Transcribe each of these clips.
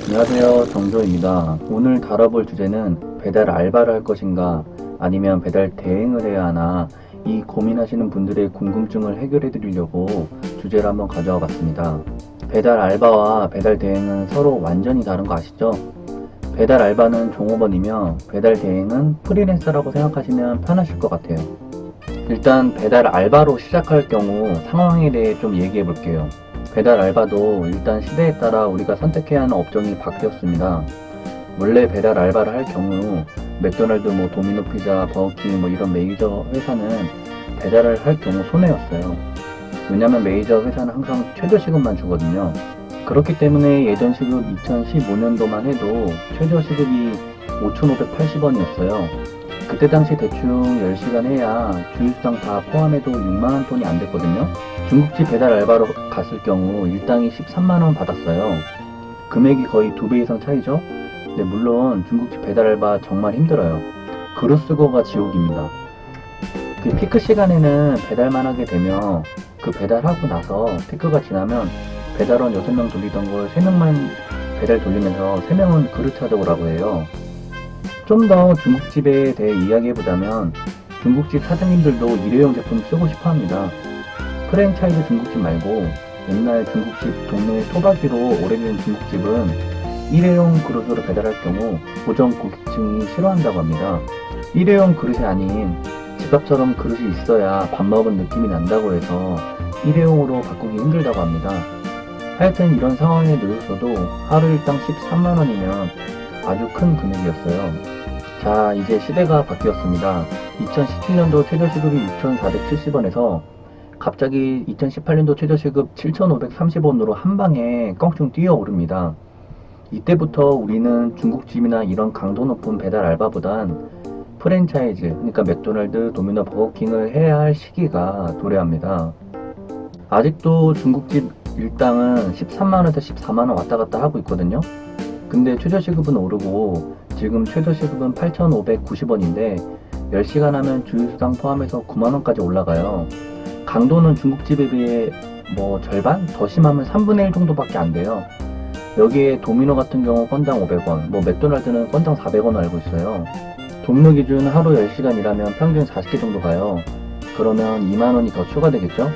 안녕하세요. 정조입니다. 오늘 다뤄볼 주제는 배달 알바를 할 것인가 아니면 배달 대행을 해야 하나 이 고민하시는 분들의 궁금증을 해결해 드리려고 주제를 한번 가져와 봤습니다. 배달 알바와 배달 대행은 서로 완전히 다른 거 아시죠? 배달 알바는 종업원이며 배달 대행은 프리랜서라고 생각하시면 편하실 것 같아요. 일단 배달 알바로 시작할 경우 상황에 대해 좀 얘기해 볼게요. 배달 알바도 일단 시대에 따라 우리가 선택해야 하는 업종이 바뀌었습니다. 원래 배달 알바를 할 경우 맥도날드, 도미노 피자, 버거킹 이런 메이저 회사는 배달을 할 경우 손해였어요. 왜냐면 메이저 회사는 항상 최저 시급만 주거든요. 그렇기 때문에 예전 시급 2015년도만 해도 최저 시급이 5,580원이었어요. 그때 당시 대충 10시간 해야 주유수당 다 포함해도 6만원 돈이 안 됐거든요. 중국집 배달 알바로 갔을 경우 일당이 13만원 받았어요. 금액이 거의 2배 이상 차이죠? 근데 물론 중국집 배달 알바 정말 힘들어요. 그릇 쓰고가 지옥입니다. 그 피크 시간에는 배달만 하게 되면 그 배달하고 나서 피크가 지나면 배달원 6명 돌리던 걸 3명만 배달 돌리면서 3명은 그릇 찾아오라고 해요. 좀 더 중국집에 대해 이야기해보자면 중국집 사장님들도 일회용 제품 쓰고 싶어 합니다. 프랜차이즈 중국집 말고 옛날 중국집 동네 토박이로 오래된 중국집은 일회용 그릇으로 배달할 경우 고정 고객층이 싫어한다고 합니다. 일회용 그릇이 아닌 집밥처럼 그릇이 있어야 밥 먹은 느낌이 난다고 해서 일회용으로 바꾸기 힘들다고 합니다. 하여튼 이런 상황에 놓여서도 하루 일당 13만원이면 아주 큰 금액이었어요. 자, 이제 시대가 바뀌었습니다. 2017년도 최저시급이 6,470원에서 갑자기 2018년도 최저시급 7,530원으로 한방에 껑충 뛰어오릅니다. 이때부터 우리는 중국집이나 이런 강도 높은 배달 알바보단 프랜차이즈, 그러니까 맥도날드, 도미노, 버거킹을 해야 할 시기가 도래합니다. 아직도 중국집 일당은 13만원에서 14만원 왔다 갔다 하고 있거든요. 근데 최저시급은 오르고 지금 최저시급은 8,590원인데 10시간 하면 주유수당 포함해서 9만원까지 올라가요. 강도는 중국집에 비해 절반? 더 심하면 3분의 1 정도밖에 안 돼요. 여기에 도미노 같은 경우 건당 500원, 맥도날드는 건당 400원 알고 있어요. 도미노 기준 하루 10시간 일하면 평균 40개 정도 가요. 그러면 2만원이 더 추가되겠죠?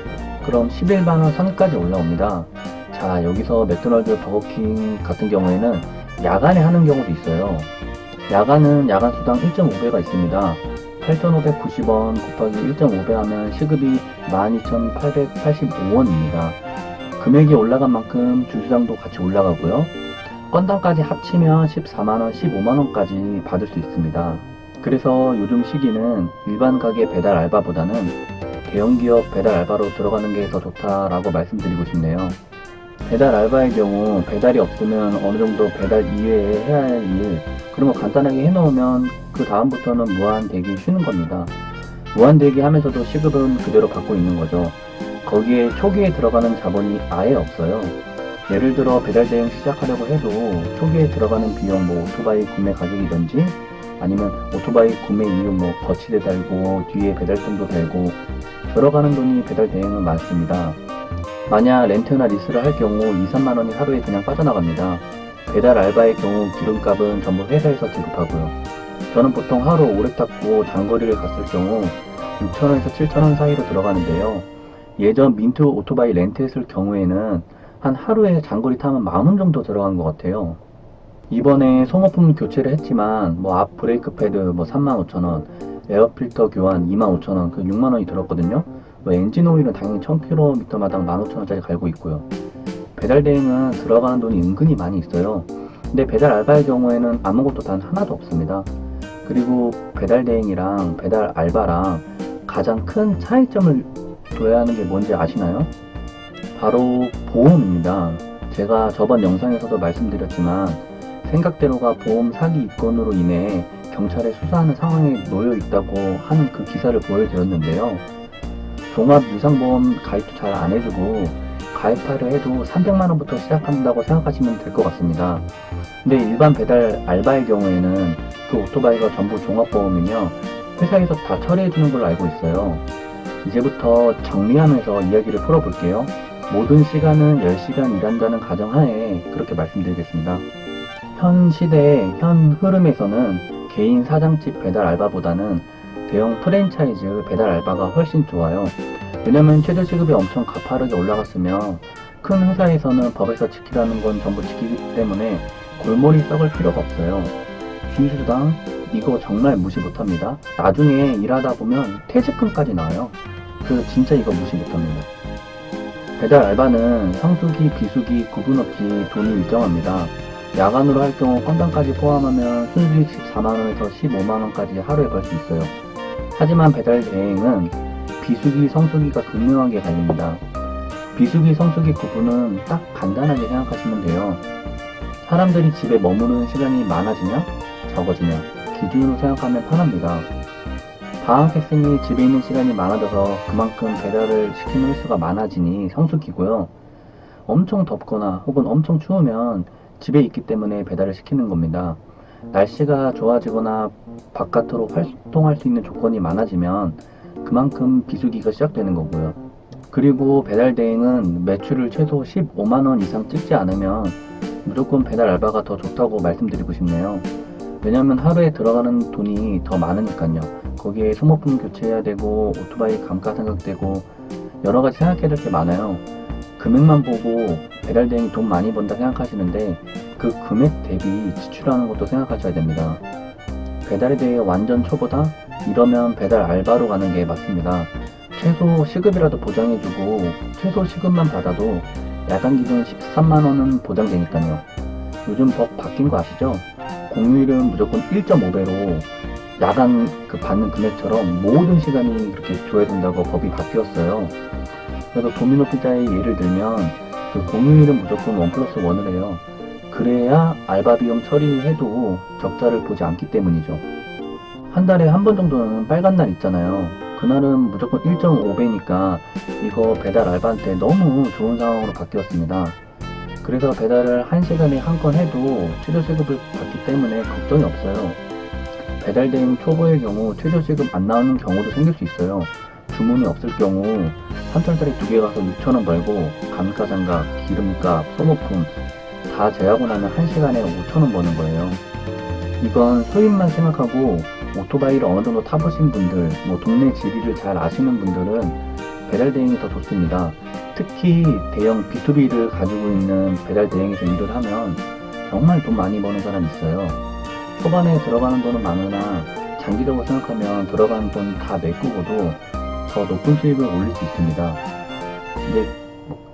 그럼 11만원 선까지 올라옵니다. 자, 여기서 맥도날드, 버거킹 같은 경우에는 야간에 하는 경우도 있어요. 야간은 야간 수당 1.5배가 있습니다. 8,590원 곱하기 1.5배 하면 시급이 12,885원입니다. 금액이 올라간 만큼 주유수당도 같이 올라가고요. 건당까지 합치면 14만원, 15만원까지 받을 수 있습니다. 그래서 요즘 시기는 일반 가게 배달 알바보다는 대형기업 배달 알바로 들어가는 게 더 좋다라고 말씀드리고 싶네요. 배달 알바의 경우 배달이 없으면 어느 정도 배달 이외에 해야 할 일, 그런 거 간단하게 해놓으면 그 다음부터는 무한대기 쉬는 겁니다. 무한대기 하면서도 시급은 그대로 받고 있는 거죠. 거기에 초기에 들어가는 자본이 아예 없어요. 예를 들어 배달 대행 시작하려고 해도 초기에 들어가는 비용, 오토바이 구매 가격이든지 아니면 오토바이 구매 이후 거치대 달고 뒤에 배달돈도 달고 들어가는 돈이 배달 대행은 많습니다. 만약 렌트나 리스를 할 경우 2-3만원이 하루에 그냥 빠져나갑니다. 배달 알바의 경우 기름값은 전부 회사에서 지급하고요. 저는 보통 하루 오래 탔고 장거리를 갔을 경우 6,000원에서 7,000원 사이로 들어가는데요. 예전 민트 오토바이 렌트했을 경우에는 한 하루에 장거리 타면 10,000원 정도 들어간 것 같아요. 이번에 소모품 교체를 했지만 앞 브레이크 패드 35,000원, 에어필터 교환 25,000원, 그 6만원이 들었거든요. 엔진 오일은 당연히 1000km마당 15,000원짜리 갈고 있고요. 배달 대행은 들어가는 돈이 은근히 많이 있어요. 근데 배달 알바의 경우에는 아무것도 단 하나도 없습니다. 그리고 배달 대행이랑 배달 알바랑 가장 큰 차이점을 둬야 하는 게 뭔지 아시나요? 바로 보험입니다. 제가 저번 영상에서도 말씀드렸지만 생각대로가 보험 사기 입건으로 인해 경찰에 수사하는 상황에 놓여 있다고 하는 그 기사를 보여드렸는데요. 종합유상보험 가입도 잘 안 해주고 가입하려 해도 300만원부터 시작한다고 생각하시면 될 것 같습니다. 근데 일반 배달 알바의 경우에는 그 오토바이가 전부 종합보험이며 회사에서 다 처리해주는 걸로 알고 있어요. 이제부터 정리하면서 이야기를 풀어볼게요. 모든 시간은 10시간 일한다는 가정하에 그렇게 말씀드리겠습니다. 현 시대의 현 흐름에서는 개인 사장집 배달 알바보다는 대형 프랜차이즈 배달 알바가 훨씬 좋아요. 왜냐면 최저시급이 엄청 가파르게 올라갔으며 큰 회사에서는 법에서 지키라는 건 전부 지키기 때문에 골머리 썩을 필요가 없어요. 준수당 이거 정말 무시 못합니다. 나중에 일하다 보면 퇴직금까지 나와요. 그래서 진짜 이거 무시 못합니다. 배달 알바는 성수기, 비수기 구분 없이 돈이 일정합니다. 야간으로 할 경우 건당까지 포함하면 순수익 14만원에서 15만원까지 하루에 벌 수 있어요. 하지만 배달 대행은 비수기, 성수기가 극명하게 갈립니다. 비수기, 성수기 구분은 딱 간단하게 생각하시면 돼요. 사람들이 집에 머무르는 시간이 많아지냐, 적어지냐 기준으로 생각하면 편합니다. 방학했으니 집에 있는 시간이 많아져서 그만큼 배달을 시키는 횟수가 많아지니 성수기고요. 엄청 덥거나 혹은 엄청 추우면 집에 있기 때문에 배달을 시키는 겁니다. 날씨가 좋아지거나 바깥으로 활동할 수 있는 조건이 많아지면 그만큼 비수기가 시작되는 거고요. 그리고 배달 대행은 매출을 최소 15만원 이상 찍지 않으면 무조건 배달 알바가 더 좋다고 말씀드리고 싶네요. 왜냐면 하루에 들어가는 돈이 더 많으니까요. 거기에 소모품 교체해야 되고 오토바이 감가상각되고 여러가지 생각해야 될 게 많아요. 금액만 보고 배달 대행이 돈 많이 번다 생각하시는데 그 금액 대비 지출하는 것도 생각하셔야 됩니다. 배달에 대해 완전 초보다? 이러면 배달 알바로 가는 게 맞습니다. 최소 시급이라도 보장해주고 최소 시급만 받아도 야간 기준 13만원은 보장되니까요. 요즘 법 바뀐 거 아시죠? 공휴일은 무조건 1.5배로 야간 받는 금액처럼 모든 시간이 그렇게 줘야 된다고 법이 바뀌었어요. 그래서 도미노 피자의 예를 들면 그 공휴일은 무조건 1+1을 해요. 그래야 알바 비용 처리해도 적자를 보지 않기 때문이죠. 한 달에 한 번 정도는 빨간 날 있잖아요. 그날은 무조건 1.5배니까 이거 배달 알바한테 너무 좋은 상황으로 바뀌었습니다. 그래서 배달을 1시간에 한 건 해도 최저시급을 받기 때문에 걱정이 없어요. 배달 대행 초보의 경우 최저시급 안 나오는 경우도 생길 수 있어요. 주문이 없을 경우 삼천짜리 2개 가서 6,000원 벌고 감가상각, 기름값, 소모품 다 제하고 나면 1시간에 5,000원 버는 거예요. 이건 소임만 생각하고 오토바이를 어느 정도 타보신 분들, 동네 지리를 잘 아시는 분들은 배달 대행이 더 좋습니다. 특히 대형 B2B를 가지고 있는 배달 대행에서 일을 하면 정말 돈 많이 버는 사람이 있어요. 초반에 들어가는 돈은 많으나 장기적으로 생각하면 들어가는 돈 다 메꾸고도 더 높은 수익을 올릴 수 있습니다. 근데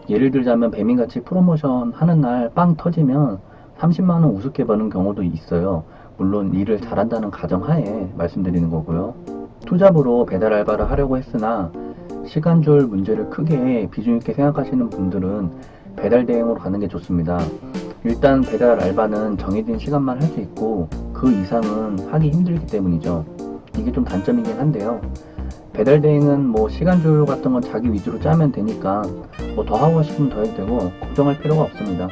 예를 들자면 배민같이 프로모션 하는 날 빵 터지면 30만원 우습게 버는 경우도 있어요. 물론 일을 잘한다는 가정하에 말씀드리는 거고요. 투잡으로 배달 알바를 하려고 했으나 시간줄 문제를 크게 비중 있게 생각하시는 분들은 배달 대행으로 가는 게 좋습니다. 일단 배달 알바는 정해진 시간만 할 수 있고 그 이상은 하기 힘들기 때문이죠. 이게 좀 단점이긴 한데요. 배달 대행은 시간줄 같은 건 자기 위주로 짜면 되니까 더 하고 싶으면 더 해도 되고 걱정할 필요가 없습니다.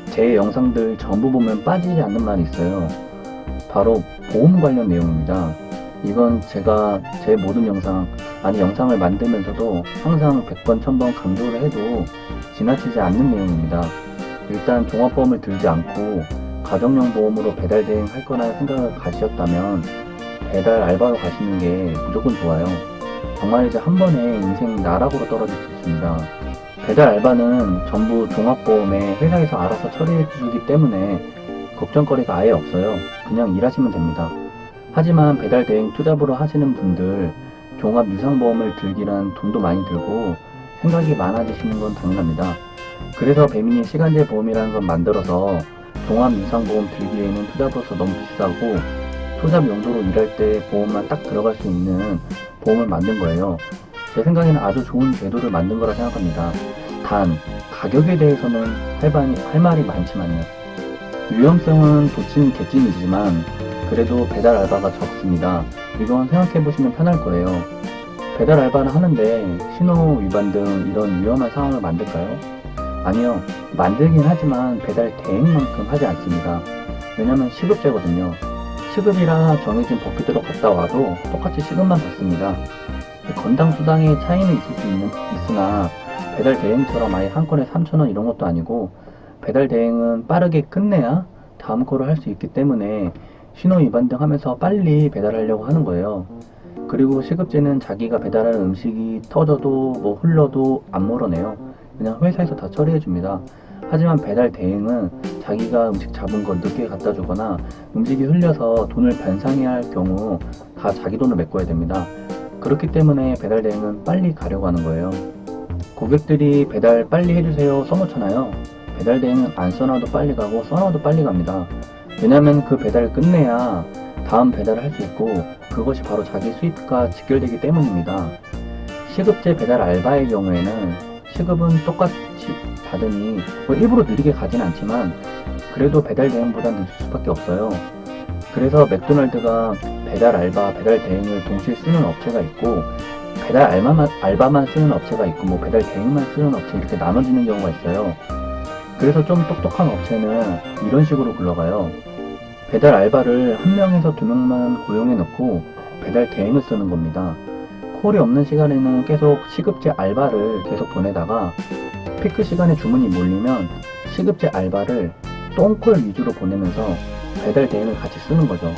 제 영상들 전부 보면 빠지지 않는 말이 있어요. 바로 보험 관련 내용입니다. 이건 제가 제 모든 영상을 만들면서도 항상 100번, 1000번 강조를 해도 지나치지 않는 내용입니다. 일단 종합보험을 들지 않고 가정용 보험으로 배달 대행 할 거라 생각을 가지셨다면 배달 알바로 가시는 게 무조건 좋아요. 정말 이제 한 번에 인생 나락으로 떨어질 수 있습니다. 배달 알바는 전부 종합보험에 회사에서 알아서 처리해 주기 때문에 걱정거리가 아예 없어요. 그냥 일하시면 됩니다. 하지만 배달 대행 투잡으로 하시는 분들 종합 유상보험을 들기란 돈도 많이 들고 생각이 많아지시는 건 당연합니다. 그래서 배민이 시간제 보험이라는 걸 만들어서 종합 유상보험 들기에는 투잡으로서 너무 비싸고 투잡 용도로 일할 때 보험만 딱 들어갈 수 있는 보험을 만든 거예요. 제 생각에는 아주 좋은 제도를 만든 거라 생각합니다. 단 가격에 대해서는 할 말이 많지만요. 위험성은 도찐 개찐이지만 그래도 배달 알바가 적습니다. 이건 생각해보시면 편할 거예요. 배달 알바를 하는데 신호 위반 등 이런 위험한 상황을 만들까요? 아니요. 만들긴 하지만 배달 대행만큼 하지 않습니다. 왜냐면 시급제거든요. 시급이라 정해진 버킷대로 갔다 와도 똑같이 시급만 받습니다. 건당 수당의 차이는 있으나 배달 대행처럼 아예 한 건에 3,000원 이런 것도 아니고 배달 대행은 빠르게 끝내야 다음 콜을 할 수 있기 때문에 신호 위반 등 하면서 빨리 배달하려고 하는 거예요. 그리고 시급제는 자기가 배달하는 음식이 터져도 뭐 흘러도 안 물어내요. 그냥 회사에서 다 처리해 줍니다. 하지만 배달 대행은 자기가 음식 잡은 걸 늦게 갖다 주거나 음식이 흘려서 돈을 변상해야 할 경우 다 자기 돈을 메꿔야 됩니다. 그렇기 때문에 배달 대행은 빨리 가려고 하는 거예요. 고객들이 배달 빨리 해주세요 써놓잖아요. 배달 대행은 안 써놔도 빨리 가고 써놔도 빨리 갑니다. 왜냐면 그 배달을 끝내야 다음 배달을 할 수 있고 그것이 바로 자기 수입과 직결되기 때문입니다. 시급제 배달 알바의 경우에는 시급은 똑같이 받으니 뭐 일부러 느리게 가진 않지만 그래도 배달 대행보다 늦을 수밖에 없어요. 그래서 맥도날드가 배달 알바, 배달 대행을 동시에 쓰는 업체가 있고 배달 알바만 쓰는 업체가 있고 뭐 배달 대행만 쓰는 업체 이렇게 나눠지는 경우가 있어요. 그래서 좀 똑똑한 업체는 이런 식으로 굴러가요. 배달 알바를 한 명에서 두 명만 고용해 놓고 배달 대행을 쓰는 겁니다. 콜이 없는 시간에는 계속 시급제 알바를 계속 보내다가 피크 시간에 주문이 몰리면 시급제 알바를 똥콜 위주로 보내면서 배달 대행을 같이 쓰는 거죠.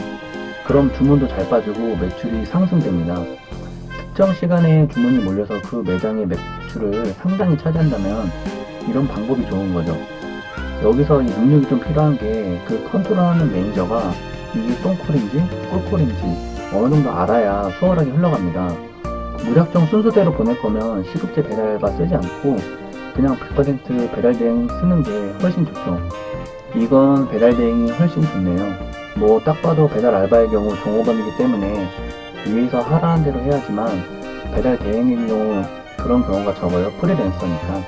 그럼 주문도 잘 빠지고 매출이 상승됩니다. 특정 시간에 주문이 몰려서 그 매장의 매출을 상당히 차지한다면 이런 방법이 좋은 거죠. 여기서 이 능력이 좀 필요한 게 그 컨트롤하는 매니저가 이게 똥콜인지 꿀콜인지 어느 정도 알아야 수월하게 흘러갑니다. 무작정 순서대로 보낼 거면 시급제 배달 알바 쓰지 않고 그냥 100% 배달 대행 쓰는 게 훨씬 좋죠. 이건 배달 대행이 훨씬 좋네요. 뭐 딱 봐도 배달 알바의 경우 종업원이기 때문에 위에서 하라는 대로 해야지만 배달 대행의 경우 그런 경우가 적어요. 프리랜서니까.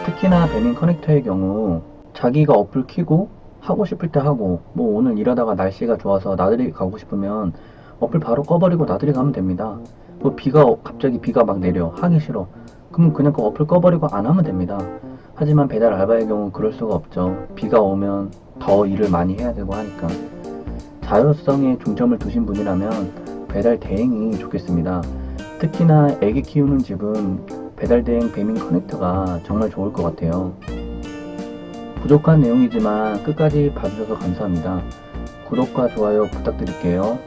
특히나 배민 커넥터의 경우 자기가 어플 키고 하고 싶을 때 하고 뭐 오늘 일하다가 날씨가 좋아서 나들이 가고 싶으면 어플 바로 꺼버리고 나들이 가면 됩니다. 뭐 갑자기 비가 막 내려 하기 싫어 그럼 그냥 그 어플 꺼버리고 안 하면 됩니다. 하지만 배달 알바의 경우 그럴 수가 없죠. 비가 오면 더 일을 많이 해야 되고 하니까. 자율성에 중점을 두신 분이라면 배달 대행이 좋겠습니다. 특히나 애기 키우는 집은 배달 대행 배민 커넥터가 정말 좋을 것 같아요. 부족한 내용이지만 끝까지 봐주셔서 감사합니다. 구독과 좋아요 부탁드릴게요.